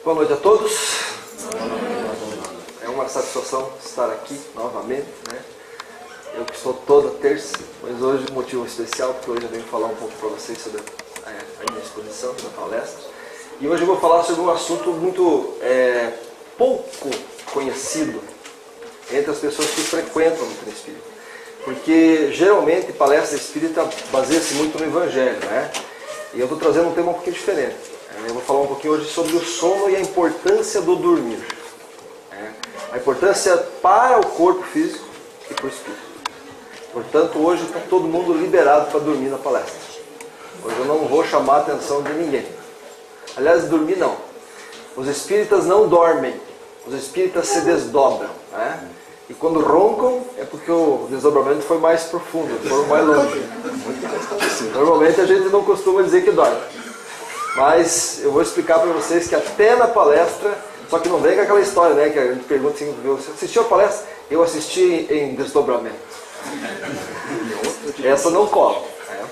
Boa noite a todos. É uma satisfação estar aqui novamente, né? Eu que estou toda terça, mas hoje motivo especial, porque hoje eu venho falar um pouco para vocês sobre a minha exposição, da palestra. E hoje eu vou falar sobre um assunto muito pouco conhecido entre as pessoas que frequentam o Centro Espírita. Porque geralmente palestra espírita baseia-se muito no Evangelho, né? E eu estou trazendo um tema um pouquinho diferente. Eu vou falar um pouquinho hoje sobre o sono e a importância do dormir. A importância para o corpo físico e para o espírito. Portanto, hoje está todo mundo liberado para dormir na palestra. Hoje eu não vou chamar a atenção de ninguém. Aliás, dormir não. Os espíritas não dormem. Os espíritas se desdobram, né? E quando roncam, é porque o desdobramento foi mais profundo, foram mais longe. Normalmente a gente não costuma dizer que dorme. Mas eu vou explicar para vocês que até na palestra, só que não vem com aquela história, né? Que a gente pergunta assim, você assistiu a palestra? Eu assisti em desdobramento. Essa não cola,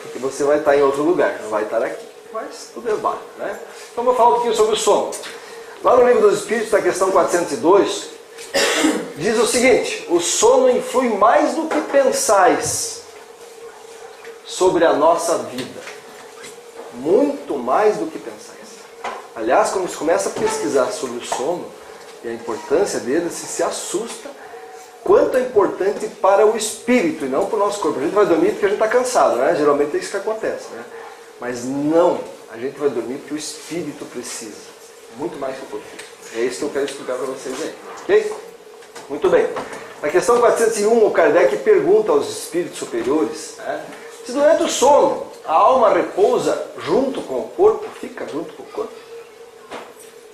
porque você vai estar em outro lugar, não vai estar aqui. Mas tudo é válido, né? Então eu vou falar um pouquinho sobre o sono. Lá no Livro dos Espíritos, na questão 402, diz o seguinte: o sono influi mais do que pensais sobre a nossa vida. Muito mais do que pensais. Aliás, quando você começa a pesquisar sobre o sono e a importância dele, você se assusta quanto é importante para o espírito e não para o nosso corpo. A gente vai dormir porque a gente está cansado, né? Geralmente é isso que acontece, né? Mas não, a gente vai dormir porque o espírito precisa. Muito mais que o corpo físico. É isso que eu quero explicar para vocês aí. Ok? Muito bem. Na questão 401, o Kardec pergunta aos espíritos superiores, né, se durante o sono a alma repousa junto com o corpo, fica junto com o corpo?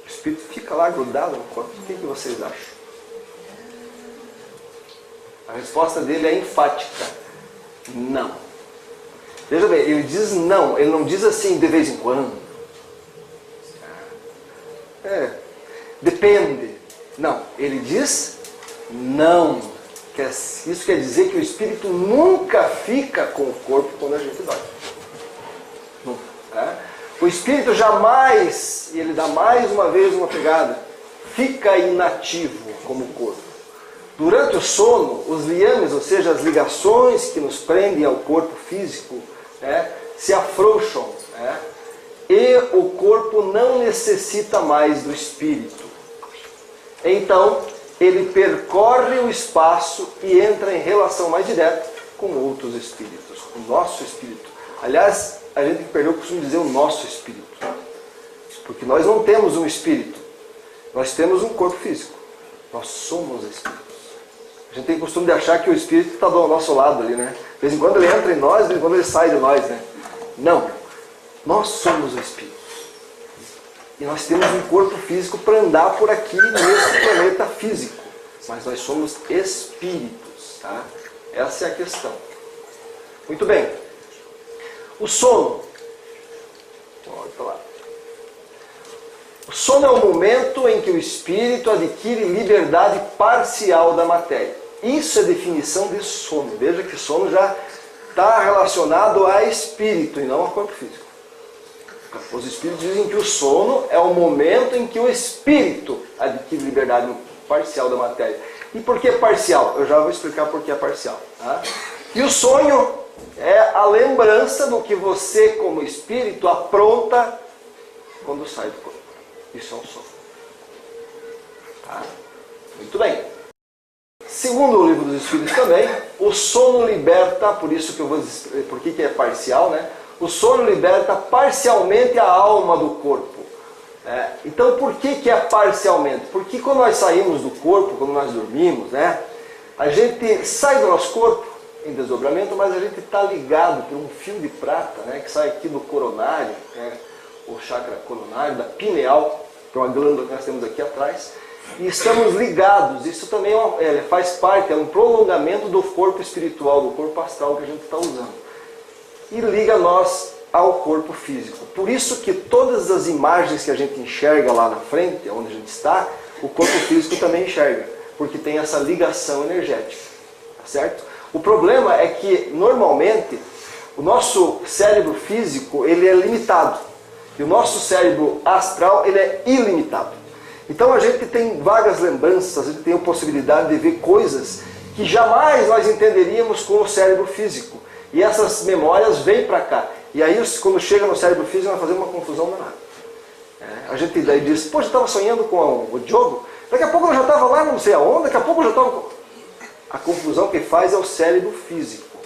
O espírito fica lá grudado no corpo. O que vocês acham? A resposta dele é enfática. Não. Veja bem, ele diz não. Ele não diz assim de vez em quando. Depende. Não. Ele diz não. Isso quer dizer que o espírito nunca fica com o corpo quando a gente dorme. O espírito jamais, e ele dá mais uma vez uma pegada, fica inativo como o corpo. Durante o sono, os liames, ou seja, as ligações que nos prendem ao corpo físico, se afrouxam, e o corpo não necessita mais do espírito. Então, ele percorre o espaço e entra em relação mais direta com outros espíritos, o nosso espírito. Aliás, a gente perdeu o costume de dizer o nosso espírito, porque nós não temos um espírito, nós temos um corpo físico. Nós somos espíritos. A gente tem o costume de achar que o espírito está do nosso lado ali, né? De vez em quando ele entra em nós, de vez em quando ele sai de nós, né? Não, nós somos o espírito. E nós temos um corpo físico para andar por aqui nesse planeta físico. Mas nós somos espíritos, tá? Essa é a questão. Muito bem. O sono. Volta lá. O sono é o momento em que o espírito adquire liberdade parcial da matéria. Isso é definição de sono. Veja que sono já está relacionado a espírito e não a corpo físico. Os espíritos dizem que o sono é o momento em que o espírito adquire liberdade parcial da matéria. E por que parcial? Eu já vou explicar por que é parcial. Tá? E o sonho é a lembrança do que você, como espírito, apronta quando sai do corpo. Isso é um sono. Tá? Muito bem. Segundo o Livro dos Espíritos também, o sono liberta, por isso que eu vou dizer, por que é parcial, né? O sono liberta parcialmente a alma do corpo. Então, por que é parcialmente? Porque quando nós saímos do corpo, quando nós dormimos, a gente sai do nosso corpo em desdobramento, mas a gente está ligado por um fio de prata, que sai aqui do coronário, o chakra coronário, da pineal, que é uma glândula que nós temos aqui atrás, e estamos ligados. Isso também faz parte, é um prolongamento do corpo espiritual, do corpo astral que a gente está usando. E liga nós ao corpo físico. Por isso que todas as imagens que a gente enxerga lá na frente, onde a gente está, o corpo físico também enxerga, porque tem essa ligação energética. Tá certo? O problema é que, normalmente, o nosso cérebro físico ele é limitado. E o nosso cérebro astral ele é ilimitado. Então a gente tem vagas lembranças, a gente tem a possibilidade de ver coisas que jamais nós entenderíamos com o cérebro físico. E essas memórias vêm para cá. E aí, quando chega no cérebro físico, vai fazer uma confusão danada. A gente daí diz, poxa, eu estava sonhando com o Diogo, daqui a pouco eu já estava lá, não sei aonde, daqui a pouco eu já estava... A confusão que faz é o cérebro físico.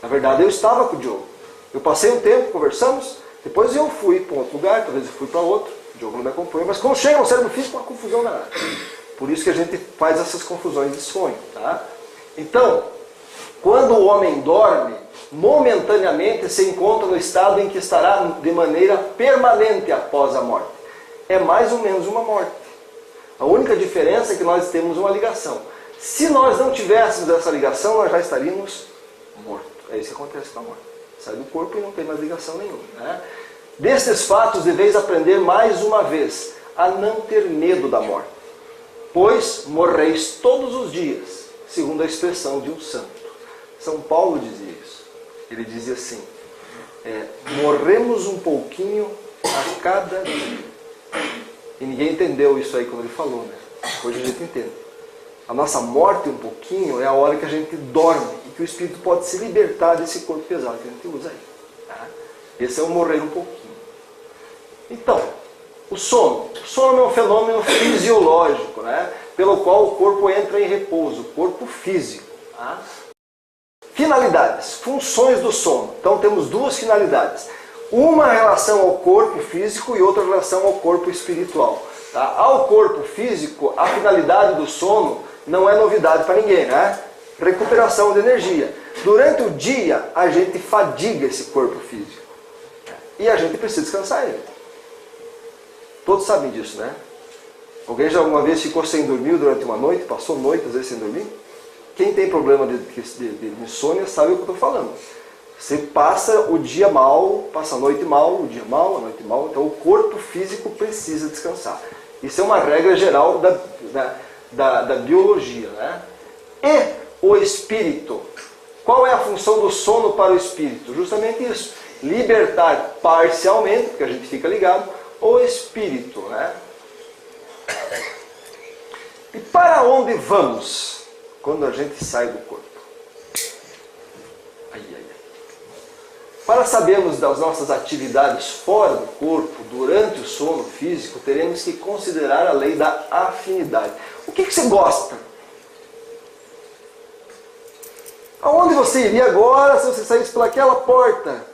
Na verdade, eu estava com o Diogo. Eu passei um tempo, conversamos, depois eu fui para um outro lugar, talvez eu fui para outro, o Diogo não me acompanhou, mas quando chega no cérebro físico, é uma confusão danada. Por isso que a gente faz essas confusões de sonho. Tá? Então, quando o homem dorme, momentaneamente se encontra no estado em que estará de maneira permanente após a morte. É mais ou menos uma morte. A única diferença é que nós temos uma ligação. Se nós não tivéssemos essa ligação, nós já estaríamos mortos. É isso que acontece com a morte. Sai do corpo e não tem mais ligação nenhuma. Né? Destes fatos deveis aprender mais uma vez a não ter medo da morte, pois morreis todos os dias, segundo a expressão de um santo. São Paulo dizia isso. Ele dizia assim, morremos um pouquinho a cada dia. E ninguém entendeu isso aí quando ele falou, né? Hoje a gente entende. A nossa morte um pouquinho é a hora que a gente dorme e que o espírito pode se libertar desse corpo pesado que a gente usa aí. Tá? Esse é o morrer um pouquinho. Então, o sono. O sono é um fenômeno fisiológico, né? Pelo qual o corpo entra em repouso, o corpo físico. Tá? Finalidades, funções do sono. Então temos duas finalidades. Uma relação ao corpo físico e outra relação ao corpo espiritual. Tá? Ao corpo físico, a finalidade do sono não é novidade para ninguém, né? Recuperação de energia. Durante o dia, a gente fadiga esse corpo físico. E a gente precisa descansar ele. Todos sabem disso, né? Alguém já alguma vez ficou sem dormir durante uma noite? Passou noite, às vezes, sem dormir? Quem tem problema de insônia sabe o que eu estou falando. Você passa o dia mal, passa a noite mal, o dia mal, a noite mal. Então o corpo físico precisa descansar. Isso é uma regra geral da biologia. Né? E o espírito. Qual é a função do sono para o espírito? Justamente isso. Libertar parcialmente, porque a gente fica ligado, o espírito. Né? E para onde vamos quando a gente sai do corpo? Para sabermos das nossas atividades fora do corpo, durante o sono físico, teremos que considerar a lei da afinidade. O que você gosta? Aonde você iria agora se você saísse pelaquela porta?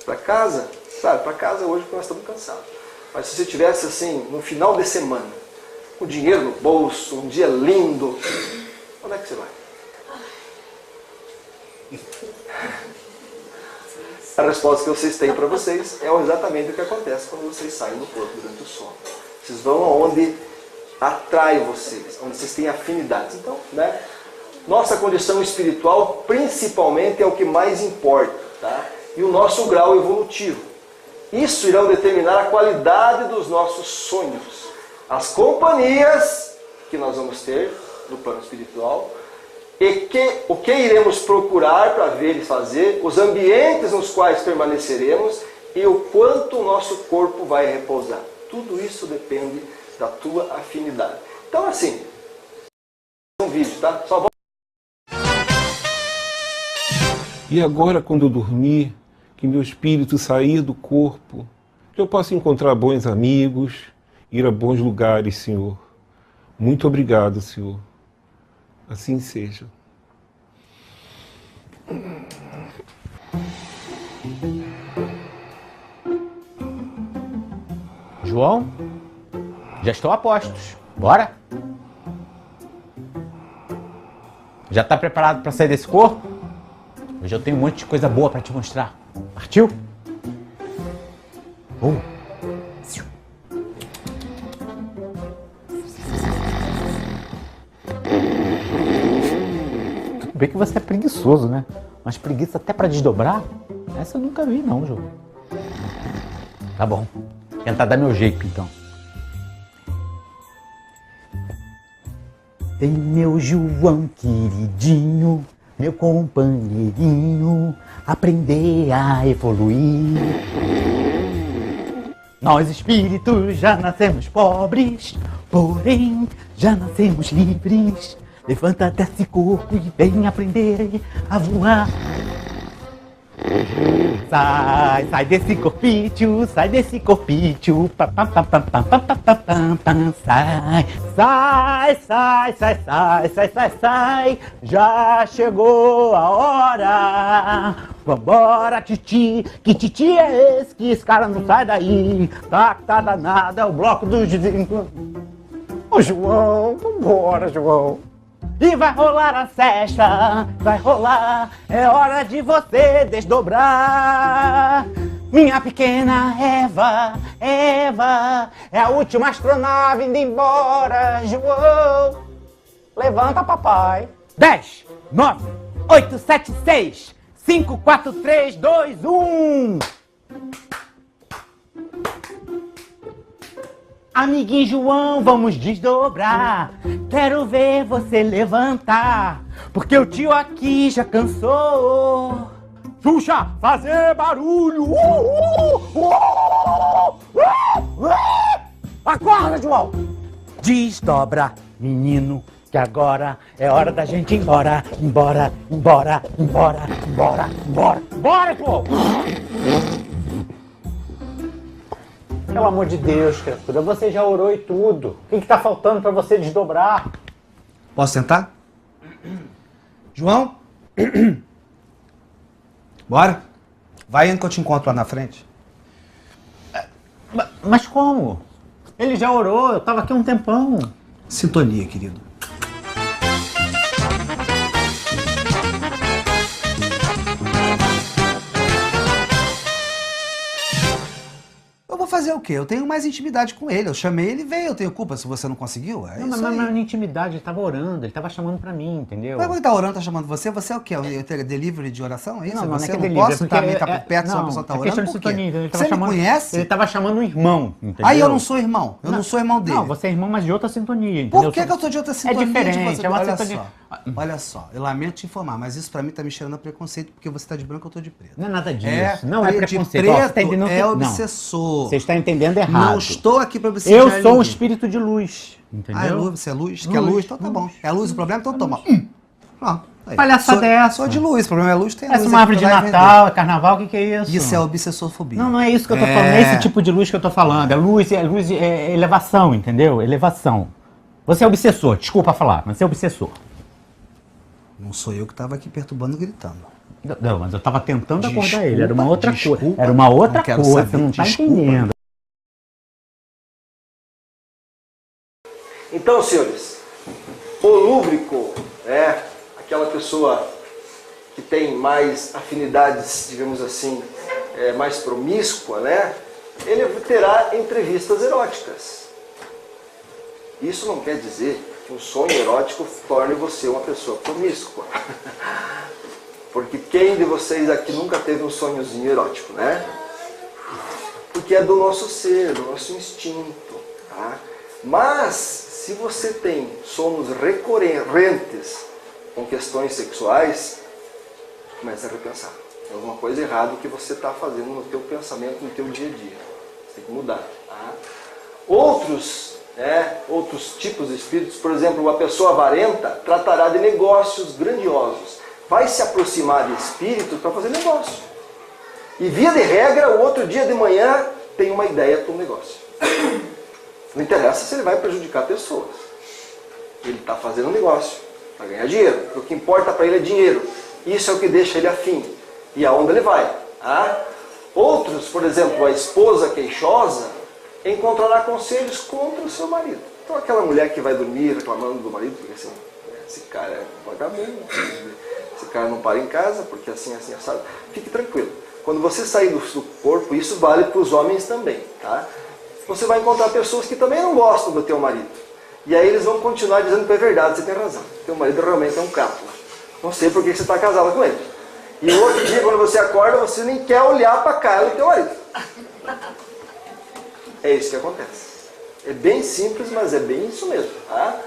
Para casa? Sabe, para casa hoje porque nós estamos cansados. Mas se você estivesse assim, no final de semana, com dinheiro no bolso, um dia lindo, onde é que você vai? A resposta que vocês têm para vocês é exatamente o que acontece quando vocês saem do corpo durante o sono. Vocês vão aonde atrai vocês, onde vocês têm afinidades. Então, né, nossa condição espiritual principalmente é o que mais importa, tá? E o nosso grau evolutivo. Isso irão determinar a qualidade dos nossos sonhos, as companhias que nós vamos ter no plano espiritual, e o que iremos procurar para ver e fazer, os ambientes nos quais permaneceremos e o quanto o nosso corpo vai repousar. Tudo isso depende da tua afinidade. Então assim, um vídeo, tá? Só E agora, quando eu dormir, que meu espírito sair do corpo, que eu possa encontrar bons amigos, ir a bons lugares, Senhor. Muito obrigado, Senhor. Assim seja. João, já estou a postos. Bora? Já está preparado para sair desse corpo? Hoje eu tenho um monte de coisa boa para te mostrar. Partiu? Tudo bem que você é preguiçoso, né? Mas preguiça até para desdobrar? Essa eu nunca vi não, João. Tá bom. Vou tentar dar meu jeito, então. Ei, meu João queridinho, meu companheirinho, aprender a evoluir. Nós espíritos já nascemos pobres, porém já nascemos livres. Levanta desse corpo e vem aprender a voar. Sai desse corpício, sai desse corpício. Sai. Já chegou a hora. Vambora, titi, que titi é esse? Que esse cara não sai daí. Tá danado, é o bloco dos... Ô João, vambora, João. E vai rolar a festa, vai rolar, é hora de você desdobrar. Minha pequena Eva, é a última astronave indo embora, João. Levanta, papai. 10, 9, 8, 7, 6, 5, 4, 3, 2, 1. Amiguinho João, vamos desdobrar. Quero ver você levantar, porque o tio aqui já cansou. Xuxa, fazer barulho! Acorda, João! Desdobra, menino, que agora é hora da gente ir embora. Embora, João! Pelo amor de Deus, criatura, você já orou e tudo. O que tá faltando pra você desdobrar? Posso sentar? João? Bora? Vai indo que eu te encontro lá na frente. Mas como? Ele já orou, eu tava aqui há um tempão. Sintonia, querido. Eu vou fazer o quê? Eu tenho mais intimidade com ele. Eu chamei ele e veio. Eu tenho culpa se você não conseguiu? É Não, isso mas aí. na intimidade, ele tava orando, ele tava chamando pra mim, entendeu? Mas quando ele tá orando, tá chamando você? Você é o quê? É delivery de oração? É isso? Não, não é Você que é não delivery, posso é porque estar por perto se uma pessoa tá é orando? questão de Por quê? sintonia, ele tava Você chamando, me conhece? Ele tava chamando um irmão, entendeu? Aí eu não sou irmão. Eu não sou irmão dele. Não, você é irmão, mas de outra sintonia, entendeu? Por que eu tô de outra sintonia? diferente, de você? é uma Olha sintonia- só, olha só, eu lamento te informar, mas isso pra mim tá me cheirando a preconceito, porque você tá de branco, eu tô de preto. Não é nada disso, não é de preconceito. Ó, você tá preto entendendo é que- não. obsessor. Você está entendendo errado. Não estou aqui pra você. Eu sou um espírito de luz, entendeu? Ah, é luz? Você é luz? Quer luz? Então tá bom. É luz o problema? Então toma. Pronto. Aí. Palhaçada é essa? Sou de luz, o problema é luz, tem Essa é luz. uma aqui árvore de pra lá e Natal, é carnaval, o que é isso? vender. Isso é obsessofobia. Não é isso que eu tô falando, não é esse tipo de luz que eu tô falando. É luz, é elevação, entendeu? Elevação. Você é obsessor, desculpa falar, mas você é obsessor. Não sou eu que tava aqui perturbando, gritando. Não, mas eu tava tentando acordar Desculpa, ele, era uma outra coisa. desculpa, Era uma outra não quero coisa, saber, você não tá desculpa. entendendo. Então, senhores, o lúbrico é aquela pessoa que tem mais afinidades, digamos assim, mais promíscua, né? Ele terá entrevistas eróticas. Isso não quer dizer que um sonho erótico torne você uma pessoa promíscua. Porque quem de vocês aqui nunca teve um sonhozinho erótico, né? Porque é do nosso ser, do nosso instinto, tá? Mas, se você tem sonhos recorrentes com questões sexuais, comece a repensar. Tem alguma coisa errada que você está fazendo no teu pensamento, no teu dia a dia. Você tem que mudar. Tá? Outros tipos de espíritos, por exemplo, uma pessoa avarenta tratará de negócios grandiosos. Vai se aproximar de espíritos para fazer negócio. E via de regra, o outro dia de manhã tem uma ideia para um negócio. Não interessa se ele vai prejudicar pessoas. Ele está fazendo um negócio para ganhar dinheiro. O que importa para ele é dinheiro. Isso é o que deixa ele afim. E aonde ele vai. Tá? Outros, por exemplo, a esposa queixosa, encontrará conselhos contra o seu marido. Então aquela mulher que vai dormir reclamando do marido, porque assim, esse cara é vagabundo, esse cara não para em casa, porque assim, assado. Fique tranquilo. Quando você sair do corpo, isso vale para os homens também. Tá? Você vai encontrar pessoas que também não gostam do teu marido. E aí eles vão continuar dizendo que é verdade, você tem razão. Teu marido realmente é um capo. Não sei por que você está casada com ele. E o outro dia, quando você acorda, você nem quer olhar para a cara do teu marido. É isso que acontece. É bem simples, mas é bem isso mesmo. Tá?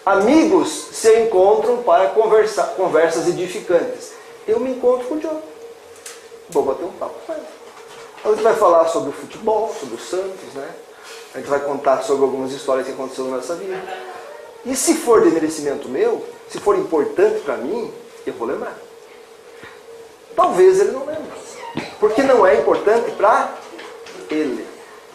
Amigos se encontram para conversas edificantes. Eu me encontro com o Diogo. Vou bater um papo com ele. A gente vai falar sobre o futebol, sobre o Santos, né? A gente vai contar sobre algumas histórias que aconteceram na nossa vida. E se for de merecimento meu, se for importante para mim, eu vou lembrar. Talvez ele não lembre, porque não é importante para ele.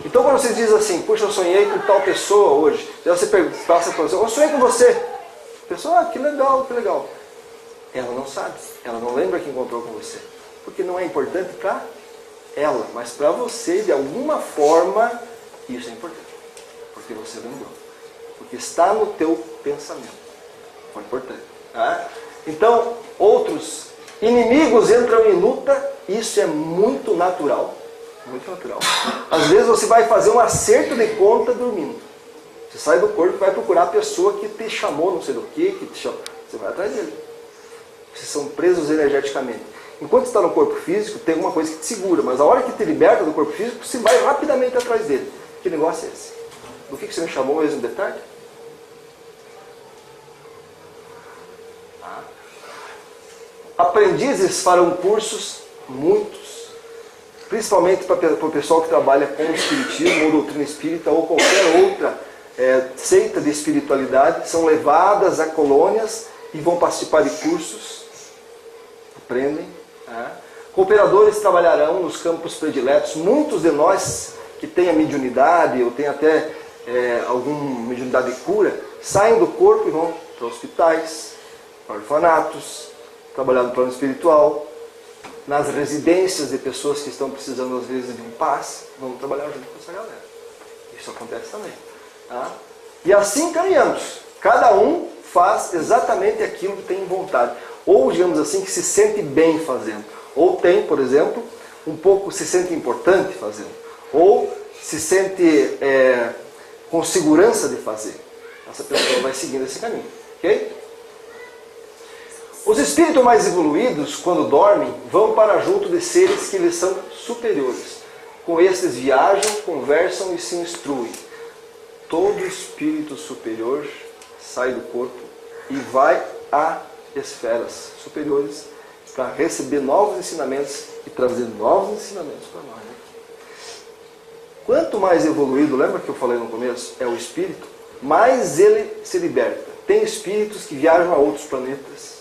Então quando você diz assim, puxa, eu sonhei com tal pessoa hoje, aí você passa para você, eu sonhei com você. A pessoa, que legal, que legal. Ela não sabe, ela não lembra que encontrou com você, porque não é importante para ela, mas para você, de alguma forma, isso é importante, porque você lembrou, porque está no teu pensamento. Foi importante. Tá? Então, outros inimigos entram em luta, isso é muito natural. Muito natural. Às vezes você vai fazer um acerto de conta dormindo. Você sai do corpo e vai procurar a pessoa que te chamou, não sei do que te chamou. Você vai atrás dele. Vocês são presos energeticamente. Enquanto você está no corpo físico, tem alguma coisa que te segura, mas a hora que te liberta do corpo físico, você vai rapidamente atrás dele. Que negócio é esse? Do que você me chamou mesmo de tarde? Aprendizes farão cursos, muitos, principalmente para o pessoal que trabalha com o espiritismo, ou doutrina espírita, ou qualquer outra seita de espiritualidade, são levadas a colônias e vão participar de cursos, aprendem. Cooperadores trabalharão nos campos prediletos. Muitos de nós que têm a mediunidade, ou têm até alguma mediunidade de cura, saem do corpo e vão para hospitais, para orfanatos, trabalhar no plano espiritual, nas residências de pessoas que estão precisando às vezes de um passe, vamos trabalhar junto com essa galera. Isso acontece também. Tá? E assim caminhamos. Cada um faz exatamente aquilo que tem vontade. Ou, digamos assim, que se sente bem fazendo. Ou tem, por exemplo, um pouco se sente importante fazendo. Ou se sente com segurança de fazer. Essa pessoa vai seguindo esse caminho. Ok? Os espíritos mais evoluídos, quando dormem, vão para junto de seres que lhes são superiores. Com estes viajam, conversam e se instruem. Todo espírito superior sai do corpo e vai a esferas superiores para receber novos ensinamentos e trazer novos ensinamentos para nós. Né? Quanto mais evoluído, lembra que eu falei no começo, é o espírito, mais ele se liberta. Tem espíritos que viajam a outros planetas.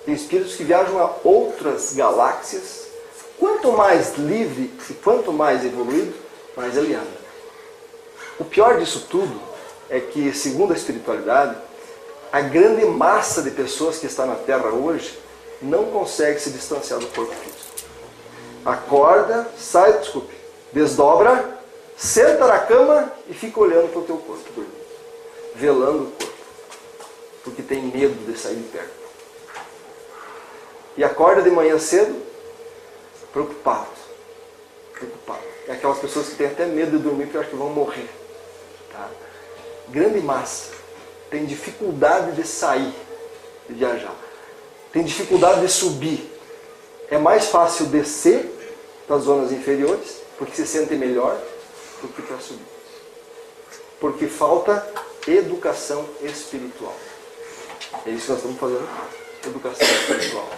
Tem espíritos que viajam a outras galáxias. Quanto mais livre e quanto mais evoluído, mais ele anda. O pior disso tudo é que, segundo a espiritualidade, a grande massa de pessoas que está na Terra hoje não consegue se distanciar do corpo físico. Acorda, desdobra, senta na cama e fica olhando para o teu corpo, dormindo, velando o corpo, porque tem medo de sair de perto. E acorda de manhã cedo, preocupado. É aquelas pessoas que têm até medo de dormir porque acham que vão morrer. Tá? Grande massa tem dificuldade de sair, de viajar. Tem dificuldade de subir. É mais fácil descer das zonas inferiores, porque se sente melhor, do que para subir. Porque falta educação espiritual. É isso que nós estamos fazendo. Educação espiritual.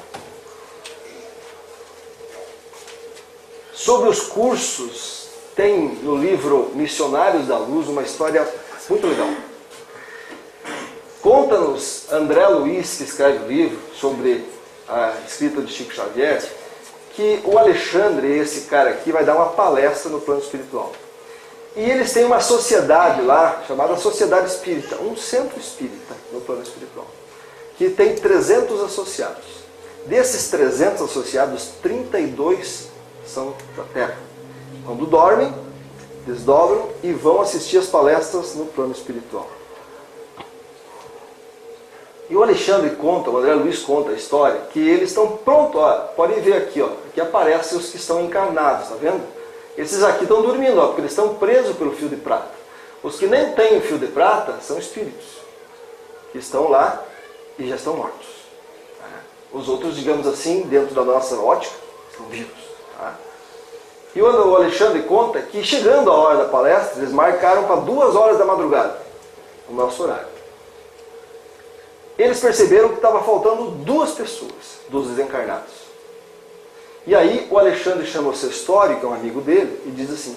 Sobre os cursos, tem no livro Missionários da Luz uma história muito legal. Conta-nos André Luiz, que escreve o livro sobre a escrita de Chico Xavier, que o Alexandre, esse cara aqui, vai dar uma palestra no plano espiritual. E eles têm uma sociedade lá, chamada Sociedade Espírita, um centro espírita no plano espiritual, que tem 300 associados. Desses 300 associados, 32 são da Terra. Quando dormem, desdobram e vão assistir as palestras no plano espiritual. E o Alexandre conta, o André Luiz conta a história, que eles estão prontos, ó, podem ver aqui, ó, aqui aparecem os que estão encarnados, tá vendo? Esses aqui estão dormindo, ó, porque eles estão presos pelo fio de prata. Os que nem têm o fio de prata são espíritos, que estão lá e já estão mortos. Tá? Os outros, digamos assim, dentro da nossa ótica, estão vivos. Tá? E o Alexandre conta que, chegando a hora da palestra, eles marcaram para 2 horas da madrugada, o nosso horário. Eles perceberam que estava faltando 2 pessoas dos desencarnados. E aí o Alexandre chama o Sestório, que é um amigo dele, e diz assim,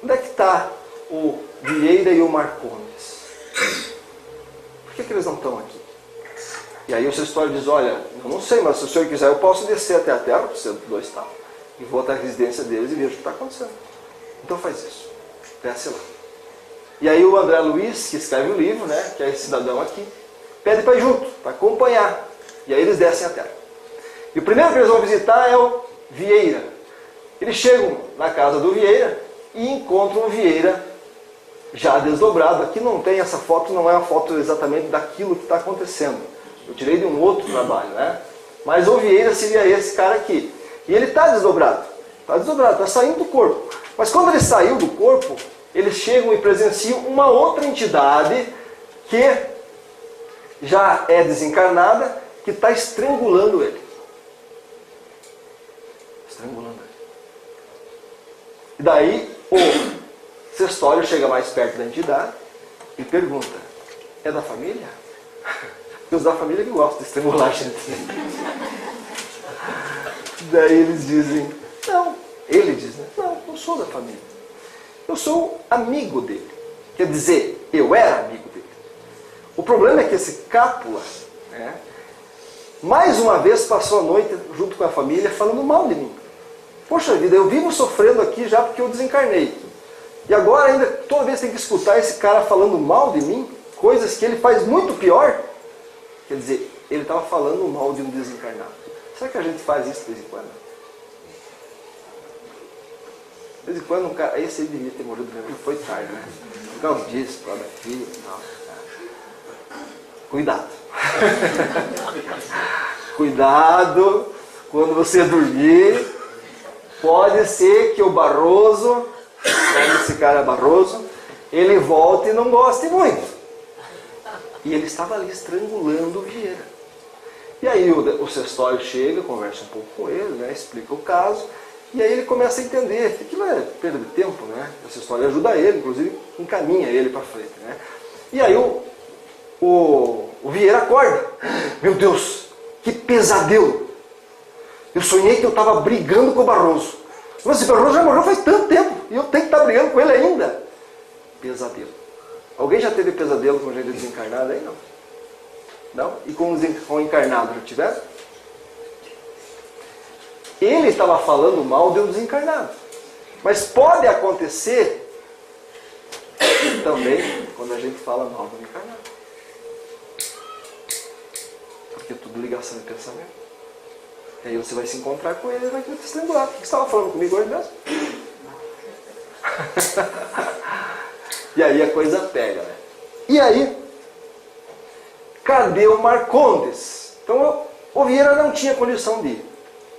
onde é que está o Vieira e o Marcondes? Por que eles não estão aqui? E aí o Sestório diz, olha, eu não sei, mas se o senhor quiser eu posso descer até a terra, para os dois estar, e vou até a residência deles e vejo o que está acontecendo. Então faz isso, desce lá. E aí o André Luiz, que escreve o livro, né, que é esse cidadão aqui, pede para ir junto, para acompanhar. E aí eles descem a terra. E o primeiro que eles vão visitar é o Vieira. Eles chegam na casa do Vieira e encontram o Vieira já desdobrado. Aqui não tem essa foto, não é uma foto exatamente daquilo que está acontecendo. Eu tirei de um outro trabalho, né? Mas o Vieira seria esse cara aqui. E ele está desdobrado, está saindo do corpo. Mas quando ele saiu do corpo, eles chegam e presenciam uma outra entidade que já é desencarnada, que está estrangulando ele. Estrangulando ele. E daí o Sestório chega mais perto da entidade e pergunta, é da família? Porque os da família que gostam de estrangular a gente. Daí eles dizem, não. Ele diz, né? Não sou da família. Eu sou amigo dele. Quer dizer, eu era amigo dele. O problema é que esse Cápula, né, mais uma vez passou a noite junto com a família falando mal de mim. Poxa vida, eu vivo sofrendo aqui já porque eu desencarnei. E agora ainda toda vez tem que escutar esse cara falando mal de mim, coisas que ele faz muito pior. Quer dizer, ele estava falando mal de um desencarnado. Será que a gente faz isso de vez em quando? De vez em quando um cara, esse aí devia ter morrido mesmo, foi tarde, né? Por causa disso, por causa daquilo e tal. Cuidado. Cuidado quando você dormir. Pode ser que o Barroso, esse cara Barroso, ele volte e não goste muito. E ele estava ali estrangulando o Vieira. E aí o Sestório chega, conversa um pouco com ele, né, explica o caso, e aí ele começa a entender que aquilo é perda de tempo, né? O Sestório ajuda ele, inclusive encaminha ele para frente, né? E aí o Vieira acorda. Meu Deus, que pesadelo! Eu sonhei que eu estava brigando com o Barroso. Mas esse Barroso já morreu faz tanto tempo e eu tenho que estar brigando com ele ainda. Pesadelo. Alguém já teve pesadelo com gente desencarnada aí? Não? Não? E com o encarnado já tiveram? Ele estava falando mal de um desencarnado. Mas pode acontecer também quando a gente fala mal do encarnado. Porque é tudo ligação de pensamento. E aí você vai se encontrar com ele e vai te estrangular. O que você estava falando comigo hoje mesmo? E aí a coisa pega, né? E aí, cadê o Marcondes? Então o Vieira não tinha condição de ir.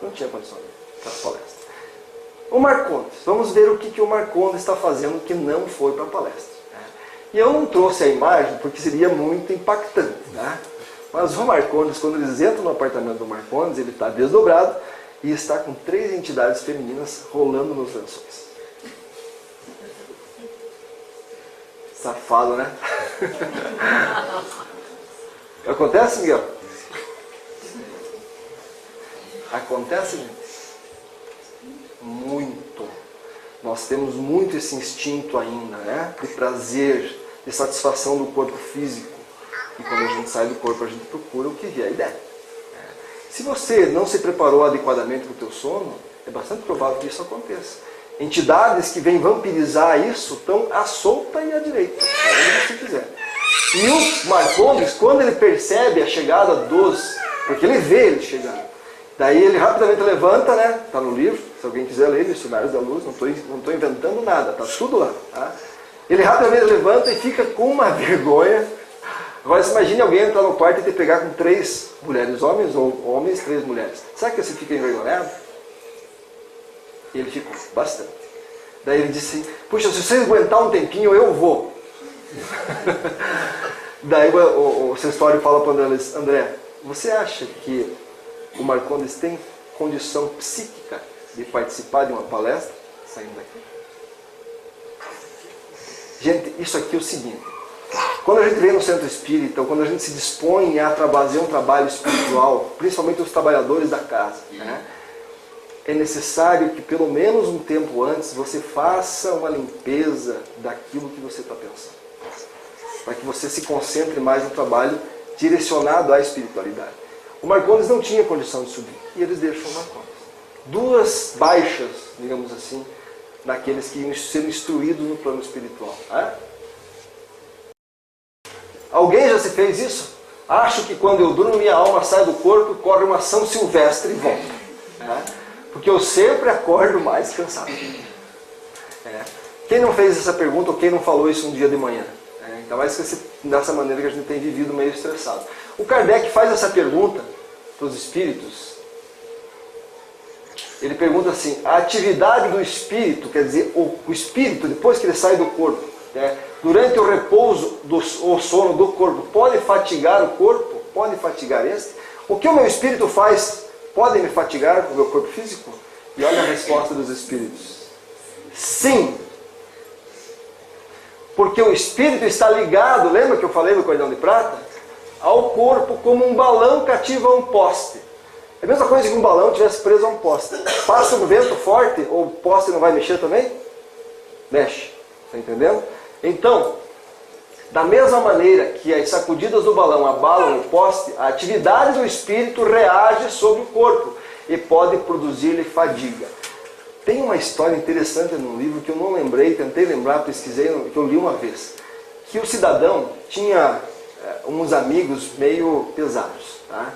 Não tinha condição de ir para a palestra. O Marcondes, vamos ver o que o Marcondes está fazendo que não foi para a palestra. E eu não trouxe a imagem porque seria muito impactante, né? Mas o Marcondes, quando eles entram no apartamento do Marcondes, ele está desdobrado e está com 3 entidades femininas rolando nos lençóis. Safado, né? Acontece, Miguel? Acontece, gente? Muito. Nós temos muito esse instinto ainda, né? De prazer, de satisfação do corpo físico. E quando a gente sai do corpo, a gente procura o que vier a ideia. Se você não se preparou adequadamente para o teu sono, é bastante provável que isso aconteça. Entidades que vêm vampirizar isso estão à solta e à direita, onde você quiser. E o Marcondes, quando ele percebe a chegada dos... Porque ele vê ele chegando. Daí ele rapidamente levanta, né? Está no livro, se alguém quiser ler, Missionários da Luz, não estou inventando nada, está tudo lá. Tá? Ele rapidamente levanta e fica com uma vergonha. Agora você imagine alguém entrar no quarto e ter que pegar com 3 mulheres, homens, ou homens, 3 mulheres. Sabe que você fica envergonhado? E ele ficou bastante. Daí ele disse, puxa, se você aguentar um tempinho, eu vou. Daí o Sestório fala para o André, você acha que o Marcondes tem condição psíquica de participar de uma palestra saindo daqui? Gente, isso aqui é o seguinte. Quando a gente vem no centro espírita, ou quando a gente se dispõe a fazer um trabalho espiritual, principalmente os trabalhadores da casa, né? é necessário que pelo menos um tempo antes você faça uma limpeza daquilo que você está pensando. Para que você se concentre mais no trabalho direcionado à espiritualidade. O Marcondes não tinha condição de subir, e eles deixam o Marcondes. 2 baixas, digamos assim, naqueles que iam ser instruídos no plano espiritual. Alguém já se fez isso? Acho que quando eu durmo, minha alma sai do corpo e corre uma São Silvestre e volta. Porque eu sempre acordo mais cansado. Quem não fez essa pergunta ou quem não falou isso um dia de manhã? Ainda mais que dessa maneira que a gente tem vivido meio estressado. O Kardec faz essa pergunta para os espíritos. Ele pergunta assim, a atividade do espírito, quer dizer, o espírito, depois que ele sai do corpo, durante o repouso ou sono do corpo, pode fatigar o corpo? Pode fatigar este? O que o meu espírito faz pode me fatigar o meu corpo físico? E olha a resposta dos espíritos. Sim! Porque o espírito está ligado, lembra que eu falei do cordão de prata? Ao corpo como um balão cativo a um poste. É a mesma coisa que um balão tivesse preso a um poste. Passa um vento forte, ou o poste não vai mexer também? Mexe. Está entendendo? Então, da mesma maneira que as sacudidas do balão abalam o poste, a atividade do espírito reage sobre o corpo e pode produzir-lhe fadiga. Tem uma história interessante no livro que eu não lembrei, tentei lembrar, pesquisei, que eu li uma vez. Que o cidadão tinha uns amigos meio pesados. Tá?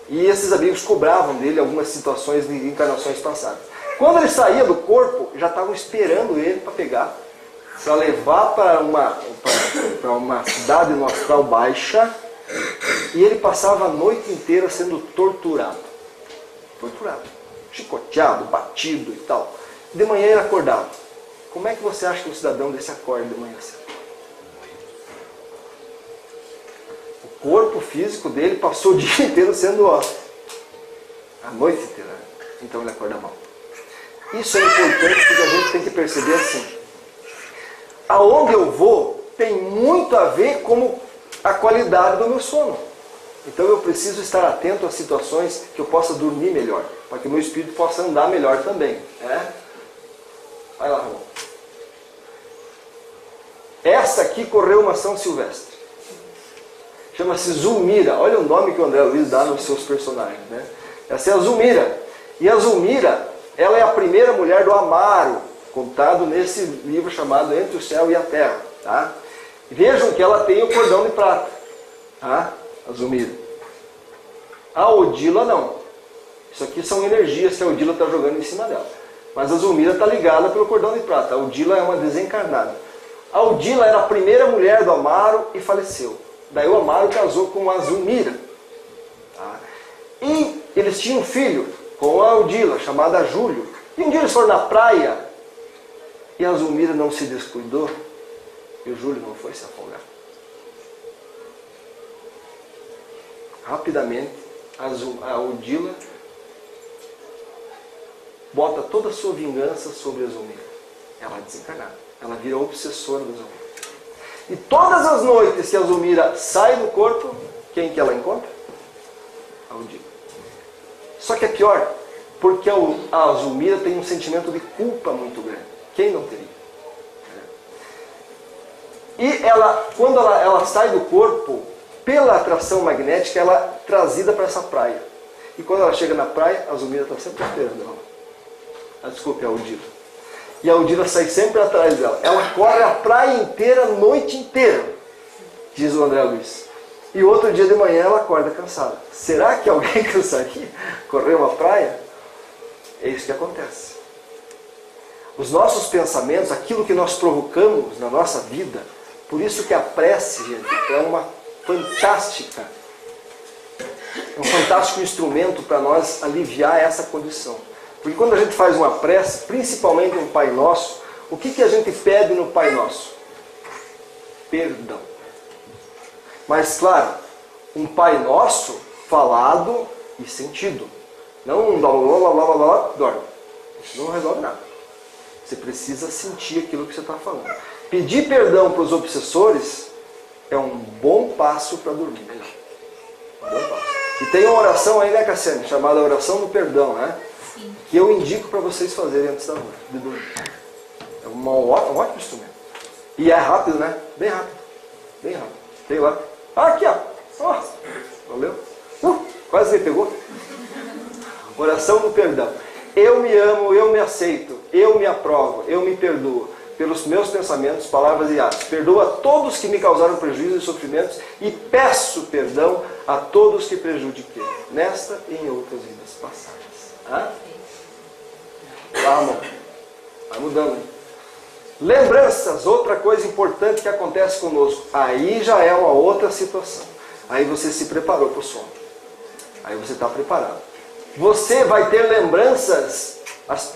E esses amigos cobravam dele algumas situações de encarnações passadas. Quando ele saía do corpo, já estavam esperando ele para pegar, para levar para uma cidade no astral baixa, e ele passava a noite inteira sendo torturado. Chicoteado, batido e tal. De manhã ele acordava. Como é que você acha que um cidadão desse acorda de manhã cedo? O corpo físico dele passou o dia inteiro sendo a noite inteira. Então ele acorda mal. Isso é importante porque a gente tem que perceber assim. Aonde eu vou tem muito a ver com a qualidade do meu sono. Então eu preciso estar atento às situações que eu possa dormir melhor, para que o meu espírito possa andar melhor também. Vai lá, Ramon. Essa aqui correu uma São Silvestre. Chama-se Zulmira. Olha o nome que o André Luiz dá nos seus personagens. Essa é a Zulmira. E a Zulmira, ela é a primeira mulher do Amaro, contado nesse livro chamado Entre o Céu e a Terra. Tá? Vejam que ela tem o cordão de prata. Tá? A Zulmira. A Odila não. Isso aqui são energias que a Odila está jogando em cima dela. Mas a Zulmira está ligada pelo cordão de prata. A Odila é uma desencarnada. A Odila era a primeira mulher do Amaro e faleceu. Daí o Amaro casou com a Zulmira. Tá? E eles tinham um filho com a Odila, chamada Júlio. E um dia eles foram na praia e a Zulmira não se descuidou e o Júlio não foi se afogar. Rapidamente, a Odila bota toda a sua vingança sobre a Zulmira. Ela é desencarnada. Ela vira obsessora da Zulmira. E todas as noites que a Zulmira sai do corpo, quem que ela encontra? A Odila. Só que é pior, porque a Zulmira tem um sentimento de culpa muito grande. Quem não teria? E ela, quando ela sai do corpo, pela atração magnética, ela é trazida para essa praia. E quando ela chega na praia, a Zulmira está sempre esperando ela. Desculpe, a Odila. E a Odila sai sempre atrás dela. Ela corre a praia inteira, a noite inteira, diz o André Luiz. E outro dia de manhã ela acorda cansada. Será que alguém cansaria correr uma praia? É isso que acontece. Os nossos pensamentos, aquilo que nós provocamos na nossa vida, por isso que a prece, gente, é um fantástico instrumento para nós aliviar essa condição. Porque quando a gente faz uma prece, principalmente um Pai Nosso, o que a gente pede no Pai Nosso? Perdão. Mas claro, um Pai Nosso falado e sentido. Não um blá blá blá blá blá blá, dorme. Isso não resolve nada. Você precisa sentir aquilo que você está falando. Pedir perdão para os obsessores é um bom passo para dormir melhor. Um bom passo. E tem uma oração aí, né, Cassiane? Chamada oração do perdão, né? que eu indico para vocês fazerem antes da noite, de dormir. É um ótimo instrumento. E é rápido, né? Bem rápido. Bem rápido. Tem lá. Ah, aqui, ó. Ó. Valeu. Quase me pegou. Oração do perdão. Eu me amo, eu me aceito, eu me aprovo, eu me perdoo pelos meus pensamentos, palavras e atos. Perdoo a todos que me causaram prejuízo e sofrimentos e peço perdão a todos que prejudiquei, nesta e em outras vidas passadas. Tá, amor? Vai mudando, hein? Lembranças, outra coisa importante que acontece conosco. Aí já é uma outra situação. Aí você se preparou para o sono. Aí você está preparado. Você vai ter lembranças,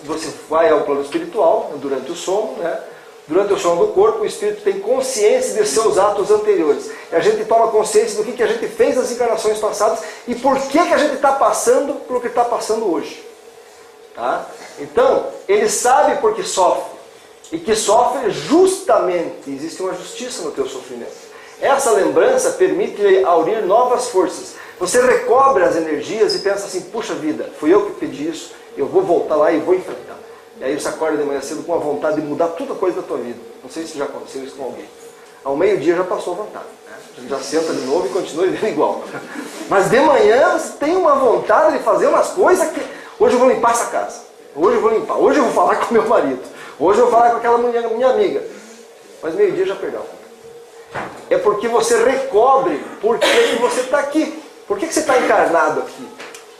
você vai ao plano espiritual durante o sono, né? Durante o sono do corpo, o espírito tem consciência de seus atos anteriores. E a gente toma consciência do que a gente fez nas encarnações passadas e por que a gente está passando pelo que está passando hoje. Tá? Então, ele sabe porque sofre. E que sofre justamente, existe uma justiça no teu sofrimento. Essa lembrança permite-lhe aurir novas forças. Você recobre as energias e pensa assim, puxa vida, fui eu que pedi isso, eu vou voltar lá e vou enfrentar. E aí você acorda de manhã cedo com a vontade de mudar toda a coisa da tua vida. Não sei se já aconteceu isso com alguém. Ao meio-dia já passou a vontade. Né? A gente já senta de novo e continua vivendo igual. Mas de manhã você tem uma vontade de fazer umas coisas que... Hoje eu vou limpar essa casa. Hoje eu vou limpar. Hoje eu vou falar com meu marido. Hoje eu vou falar com aquela minha amiga. Mas meio-dia já perdeu. É porque você recobre por que você está aqui. Por que você está encarnado aqui?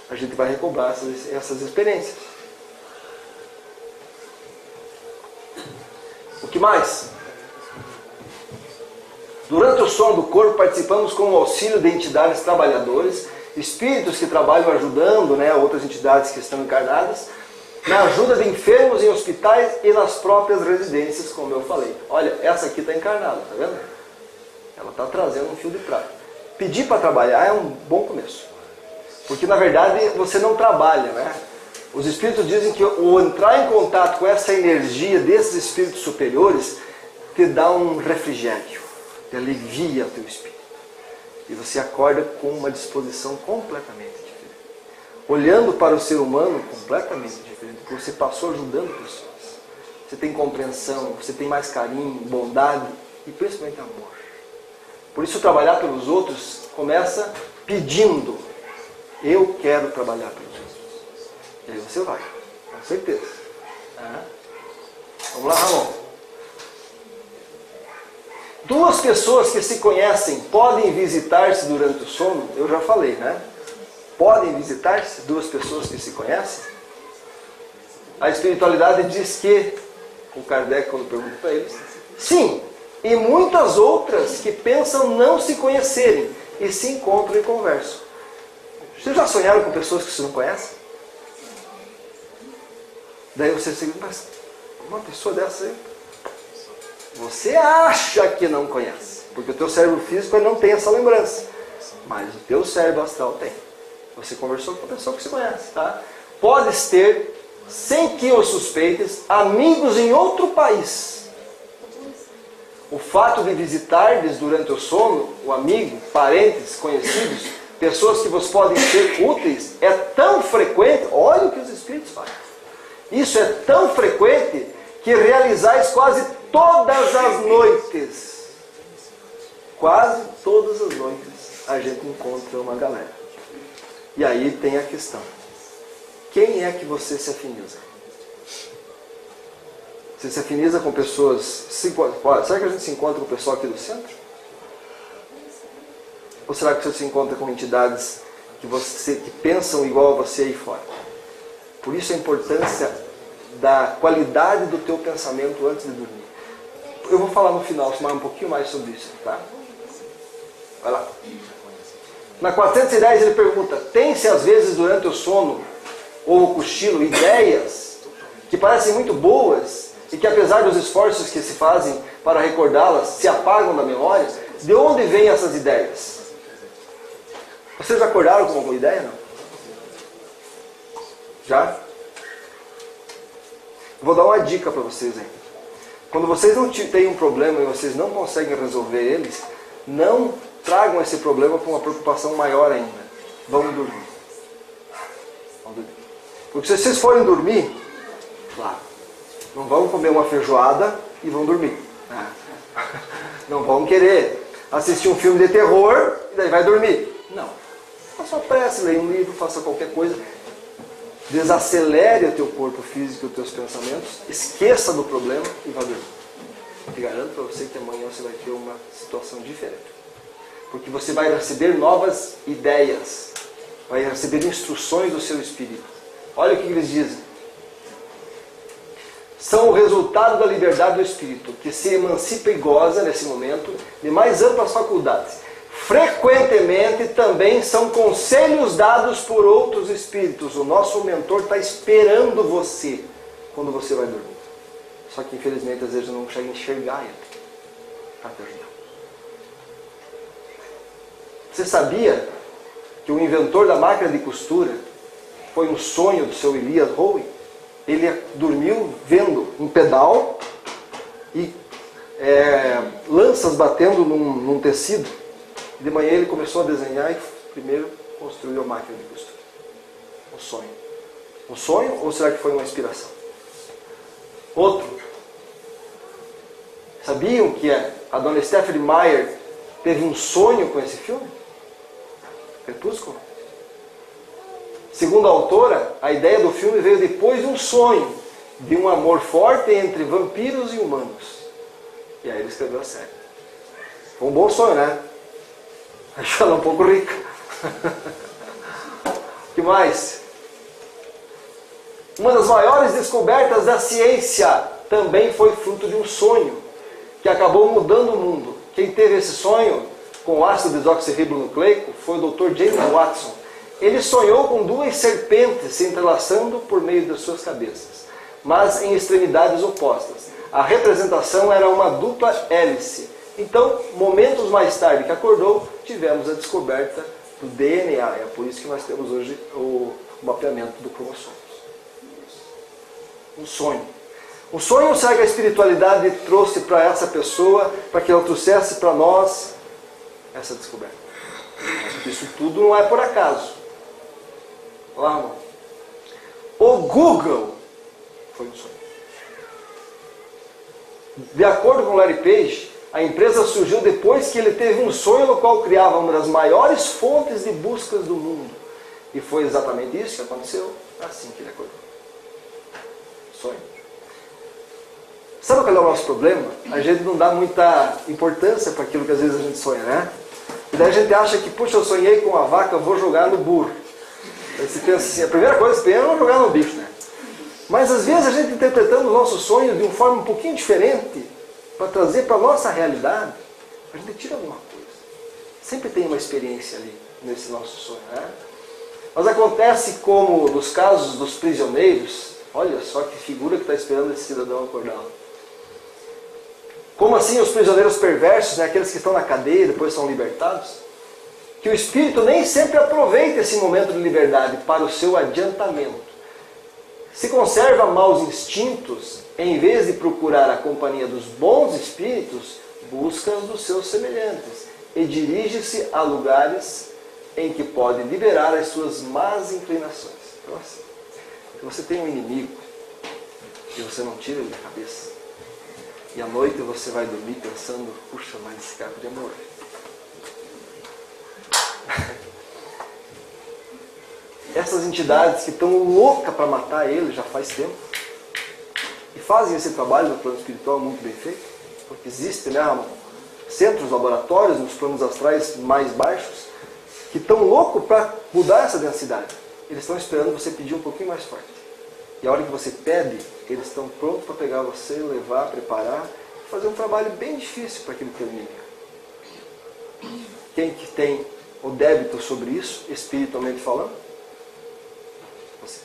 A gente vai recobrar essas experiências. O que mais? Durante o sono do corpo, participamos com o auxílio de entidades trabalhadoras, espíritos que trabalham ajudando, né, outras entidades que estão encarnadas, na ajuda de enfermos em hospitais e nas próprias residências, como eu falei. Olha, essa aqui está encarnada, tá vendo? Ela está trazendo um fio de prata. Pedir para trabalhar é um bom começo. Porque, na verdade, você não trabalha, né? Os espíritos dizem que o entrar em contato com essa energia desses espíritos superiores te dá um refrigério, te alivia o teu espírito. E você acorda com uma disposição completamente diferente. Olhando para o ser humano completamente diferente, porque você passou ajudando pessoas. Você tem compreensão, você tem mais carinho, bondade e principalmente amor. Por isso, trabalhar pelos outros começa pedindo. Eu quero trabalhar pelos outros. E aí você vai, com certeza. Vamos lá, Ramon. Duas pessoas que se conhecem podem visitar-se durante o sono? Eu já falei, né? Podem visitar-se duas pessoas que se conhecem? A espiritualidade diz que, o Kardec, quando pergunta para eles, sim. E muitas outras que pensam não se conhecerem e se encontram e conversam. Vocês já sonharam com pessoas que você não conhece? Daí você se mas uma pessoa dessa aí, você acha que não conhece, porque o teu cérebro físico não tem essa lembrança, mas o teu cérebro astral tem. Você conversou com uma pessoa que você conhece, tá? Podes ter, sem que o suspeites, amigos em outro país. O fato de visitar-lhes durante o sono, o amigo, parentes, conhecidos, pessoas que vos podem ser úteis, é tão frequente, olha o que os espíritos fazem. Isso é tão frequente que realizais quase todas as noites. Quase todas as noites a gente encontra uma galera. E aí tem a questão. Quem é que você se afiniza? Você se afiniza com pessoas... Será que a gente se encontra com o pessoal aqui do centro? Ou será que você se encontra com entidades que pensam igual a você aí fora? Por isso a importância da qualidade do teu pensamento antes de dormir. Eu vou falar no final, um pouquinho mais sobre isso, tá? Vai lá. Na 410 ele pergunta, tem-se às vezes durante o sono ou o cochilo ideias que parecem muito boas e que apesar dos esforços que se fazem para recordá-las, se apagam da memória? De onde vêm essas ideias? Vocês já acordaram com alguma ideia, não? Já? Vou dar uma dica para vocês aí. Quando vocês não têm um problema e vocês não conseguem resolver eles, não tragam esse problema para uma preocupação maior ainda. Vão dormir. Vão dormir. Porque se vocês forem dormir, claro, não vão comer uma feijoada e vão dormir. Não vão querer assistir um filme de terror e daí vai dormir. Não. Faça uma prece, leia um livro, faça qualquer coisa. Desacelere o teu corpo físico e os teus pensamentos. Esqueça do problema e vá dormir. Te garanto para você que amanhã você vai ter uma situação diferente. Porque você vai receber novas ideias. Vai receber instruções do seu espírito. Olha o que eles dizem. São o resultado da liberdade do espírito, que se emancipa e goza, nesse momento, de mais amplas faculdades. Frequentemente também são conselhos dados por outros espíritos. O nosso mentor está esperando você quando você vai dormir. Só que infelizmente às vezes não consegue enxergar ele para te ajudar. Você sabia que o inventor da máquina de costura foi um sonho do seu Elias Howe? Ele dormiu vendo um pedal e lanças batendo num tecido. De manhã ele começou a desenhar e primeiro construiu a máquina de costura. Um sonho. Um sonho ou será que foi uma inspiração? Outro. Sabiam que a dona Stephanie Meyer teve um sonho com esse filme? Crepúsculo. Segundo a autora, a ideia do filme veio depois de um sonho, de um amor forte entre vampiros e humanos. E aí ele escreveu a série. Foi um bom sonho, né? Achou ela um pouco rica. O que mais? Uma das maiores descobertas da ciência também foi fruto de um sonho, que acabou mudando o mundo. Quem teve esse sonho com o ácido desoxirribonucleico foi o Dr. James Watson. Ele sonhou com duas serpentes se entrelaçando por meio das suas cabeças, mas em extremidades opostas. A representação era uma dupla hélice. Então, momentos mais tarde que acordou, tivemos a descoberta do DNA. É por isso que nós temos hoje o mapeamento do cromossomo. Um sonho. Um sonho, será que a espiritualidade trouxe para essa pessoa, para que ela trouxesse para nós essa descoberta? Isso tudo não é por acaso. Olha lá, irmão. O Google foi um sonho. De acordo com Larry Page, a empresa surgiu depois que ele teve um sonho no qual criava uma das maiores fontes de buscas do mundo. E foi exatamente isso que aconteceu assim que ele acordou. Sonho. Sabe qual é o nosso problema? A gente não dá muita importância para aquilo que às vezes a gente sonha, né? E daí a gente acha que, puxa, eu sonhei com a vaca, eu vou jogar no burro. Aí você pensa assim, a primeira coisa que você pensa é jogar no bicho, né? Mas às vezes a gente interpretando os nossos sonhos de uma forma um pouquinho diferente, para trazer para a nossa realidade, a gente tira alguma coisa. Sempre tem uma experiência ali, nesse nosso sonho, né? Mas acontece como nos casos dos prisioneiros, olha só que figura que está esperando esse cidadão acordado. Como assim os prisioneiros perversos, né, aqueles que estão na cadeia e depois são libertados? Que o espírito nem sempre aproveita esse momento de liberdade para o seu adiantamento. Se conserva maus instintos, em vez de procurar a companhia dos bons espíritos, busca os dos seus semelhantes e dirige-se a lugares em que pode liberar as suas más inclinações. Então, assim, você tem um inimigo e você não tira ele da cabeça. E à noite você vai dormir pensando, puxa, mas esse cara podia morrer. Essas entidades que estão loucas para matar ele já faz tempo. E fazem esse trabalho no plano espiritual muito bem feito. Porque existem, né, centros, laboratórios nos planos astrais mais baixos que estão loucos para mudar essa densidade. Eles estão esperando você pedir um pouquinho mais forte. E a hora que você pede, eles estão prontos para pegar você, levar, preparar, fazer um trabalho bem difícil para aquele teu inimigo. Quem que tem o débito sobre isso, espiritualmente falando? Você.